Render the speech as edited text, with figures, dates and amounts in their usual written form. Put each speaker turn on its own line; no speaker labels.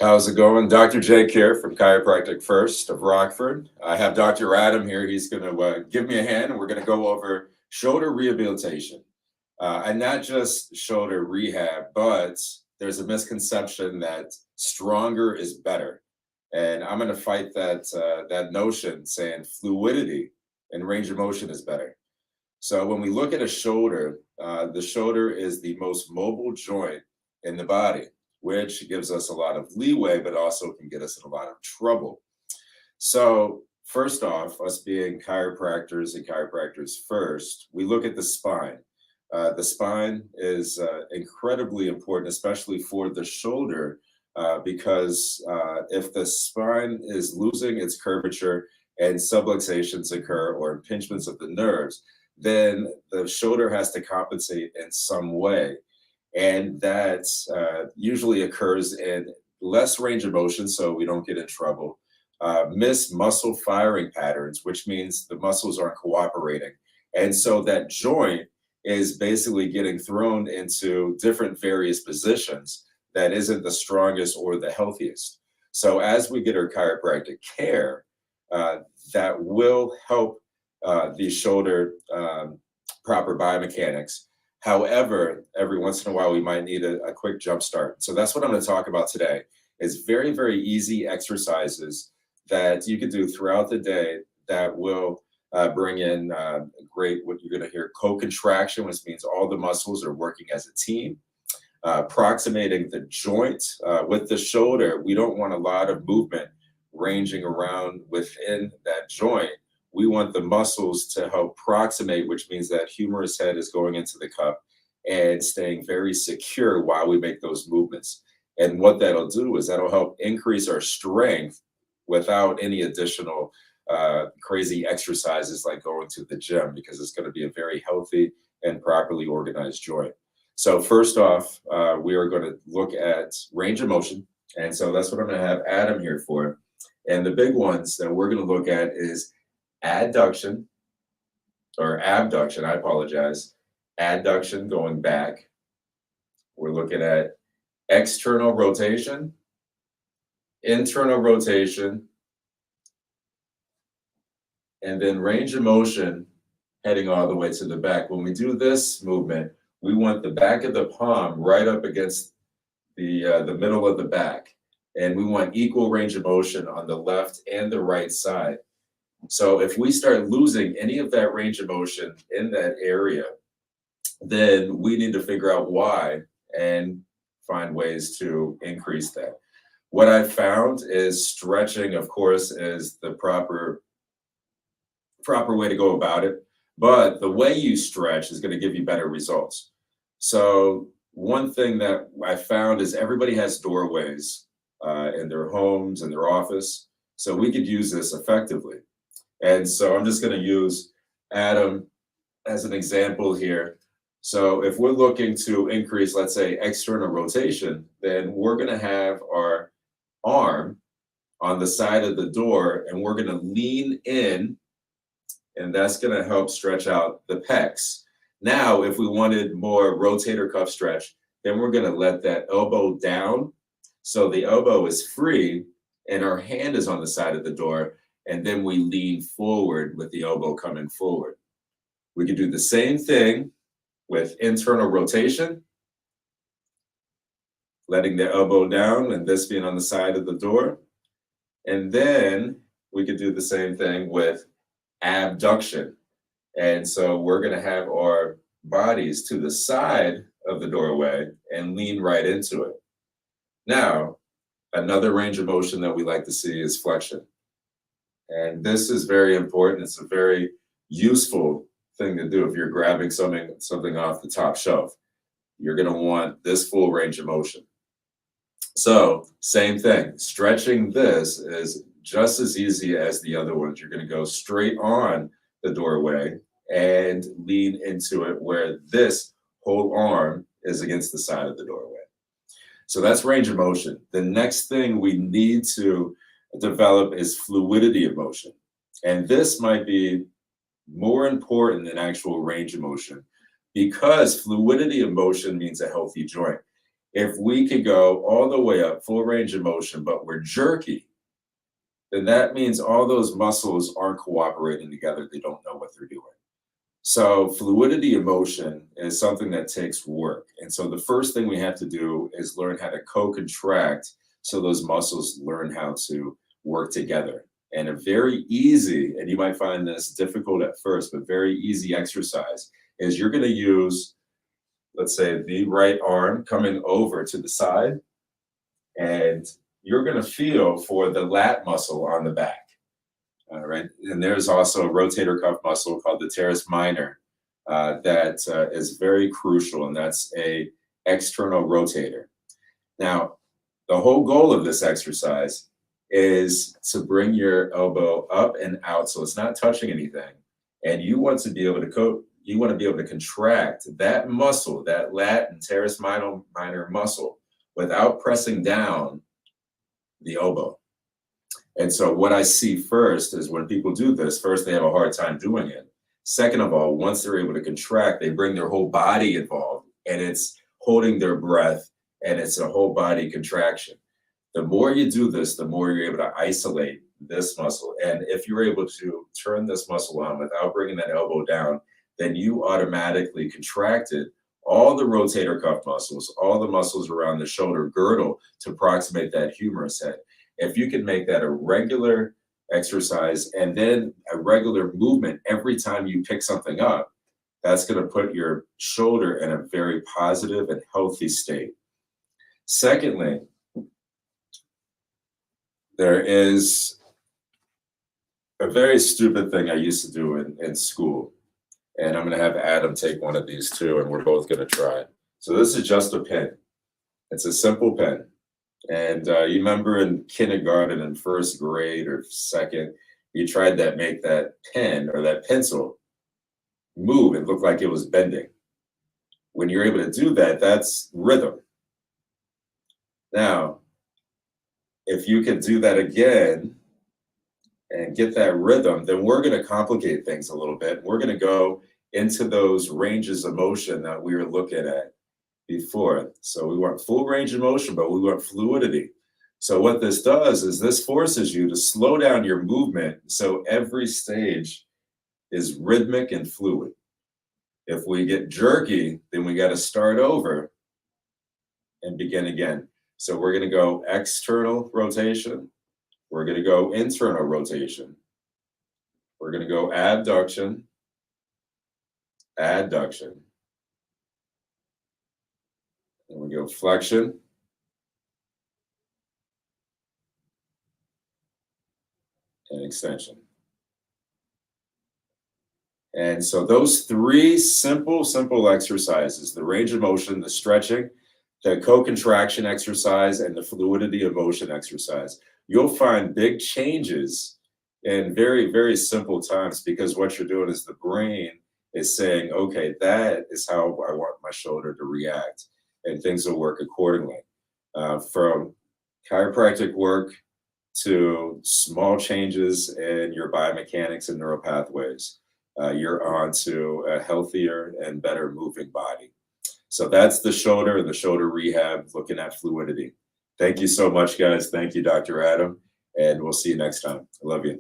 How's it going? Dr. Jake here from Chiropractic First of Rockford. I have Dr. Adam here. He's going to give me a hand, and we're going to go over shoulder rehabilitation. And not just shoulder rehab, but there's a misconception that stronger is better. And I'm going to fight that notion, saying fluidity and range of motion is better. So when we look at a shoulder, the shoulder is the most mobile joint in the body, which gives us a lot of leeway, but also can get us in a lot of trouble. So first off, us being chiropractors and chiropractors first, we look at the spine. The spine is incredibly important, especially for the shoulder, because if the spine is losing its curvature and subluxations occur or impingements of the nerves, then the shoulder has to compensate in some way. And that usually occurs in less range of motion, so we don't get in trouble. Missed muscle firing patterns, which means the muscles aren't cooperating. And so that joint is basically getting thrown into different various positions that isn't the strongest or the healthiest. So as we get our chiropractic care, that will help the shoulder proper biomechanics. However, every once in a while, we might need a quick jump start. So that's what I'm going to talk about today. It's very, very easy exercises that you can do throughout the day that will bring in great, what you're going to hear, co-contraction, which means all the muscles are working as a team. Approximating the joint with the shoulder, we don't want a lot of movement ranging around within that joint. We want the muscles to help proximate, which means that humerus head is going into the cup and staying very secure while we make those movements. And what that'll do is that'll help increase our strength without any additional crazy exercises like going to the gym, because it's going to be a very healthy and properly organized joint. So first off, we are going to look at range of motion. And so that's what I'm going to have Adam here for. And the big ones that we're going to look at is adduction or abduction, I apologize. Adduction going back. We're looking at external rotation, internal rotation, and then range of motion heading all the way to the back. When we do this movement, we want the back of the palm right up against the middle of the back. And we want equal range of motion on the left and the right side. So if we start losing any of that range of motion in that area, then we need to figure out why and find ways to increase that. What I've found is stretching, of course, is the proper way to go about it. But the way you stretch is going to give you better results. So one thing that I found is everybody has doorways in their homes, in their office. So we could use this effectively. And so I'm just going to use Adam as an example here. So if we're looking to increase, let's say, external rotation, then we're going to have our arm on the side of the door, and we're going to lean in, and that's going to help stretch out the pecs. Now, if we wanted more rotator cuff stretch, then we're going to let that elbow down so the elbow is free and our hand is on the side of the door. And then we lean forward with the elbow coming forward. We could do the same thing with internal rotation, letting the elbow down and this being on the side of the door. And then we could do the same thing with abduction. And so we're going to have our bodies to the side of the doorway and lean right into it. Now, another range of motion that we like to see is flexion. And this is very important. It's a very useful thing to do if you're grabbing something off the top shelf. You're going to want this full range of motion. So same thing. Stretching this is just as easy as the other ones. You're going to go straight on the doorway and lean into it where this whole arm is against the side of the doorway. So that's range of motion. The next thing we need to develop is fluidity of motion. And this might be more important than actual range of motion, because fluidity of motion means a healthy joint. If we could go all the way up, full range of motion, but we're jerky, then that means all those muscles aren't cooperating together. They don't know what they're doing. So fluidity of motion is something that takes work. And so the first thing we have to do is learn how to co-contract so those muscles learn how to work together. And a very easy, and you might find this difficult at first, but very easy exercise is you're going to use, let's say, the right arm coming over to the side, and you're going to feel for the lat muscle on the back. All right. And there's also a rotator cuff muscle called the teres minor that is very crucial, and that's a external rotator. Now, the whole goal of this exercise is to bring your elbow up and out so it's not touching anything. And you want to be able to contract that muscle, that lat and teres minor muscle, without pressing down the elbow. And so what I see first is when people do this, first, they have a hard time doing it. Second of all, once they're able to contract, they bring their whole body involved, and it's holding their breath, and it's a whole body contraction. The more you do this, the more you're able to isolate this muscle. And if you're able to turn this muscle on without bringing that elbow down, then you automatically contracted all the rotator cuff muscles, all the muscles around the shoulder girdle to approximate that humerus head. If you can make that a regular exercise and then a regular movement every time you pick something up, that's going to put your shoulder in a very positive and healthy state. Secondly, there is a very stupid thing I used to do in school. And I'm going to have Adam take one of these too, and we're both going to try it. So this is just a pen. It's a simple pen. And you remember in kindergarten and first grade or second, you tried to make that pen or that pencil move. It looked like it was bending. When you're able to do that, that's rhythm. Now, if you can do that again and get that rhythm, then we're going to complicate things a little bit. We're going to go into those ranges of motion that we were looking at before. So we want full range of motion, but we want fluidity. So what this does is this forces you to slow down your movement so every stage is rhythmic and fluid. If we get jerky, then we got to start over and begin again. So we're going to go external rotation. We're going to go internal rotation. We're going to go abduction, adduction. And we go flexion, and extension. And so those three simple exercises, the range of motion, the stretching, the co-contraction exercise, and the fluidity of motion exercise, you'll find big changes in very, very simple times, because what you're doing is the brain is saying, okay, that is how I want my shoulder to react, and things will work accordingly. From chiropractic work to small changes in your biomechanics and neural pathways, you're on to a healthier and better moving body. So that's the shoulder and the shoulder rehab, looking at fluidity. Thank you so much, guys. Thank you, Dr. Adam, and we'll see you next time. I love you.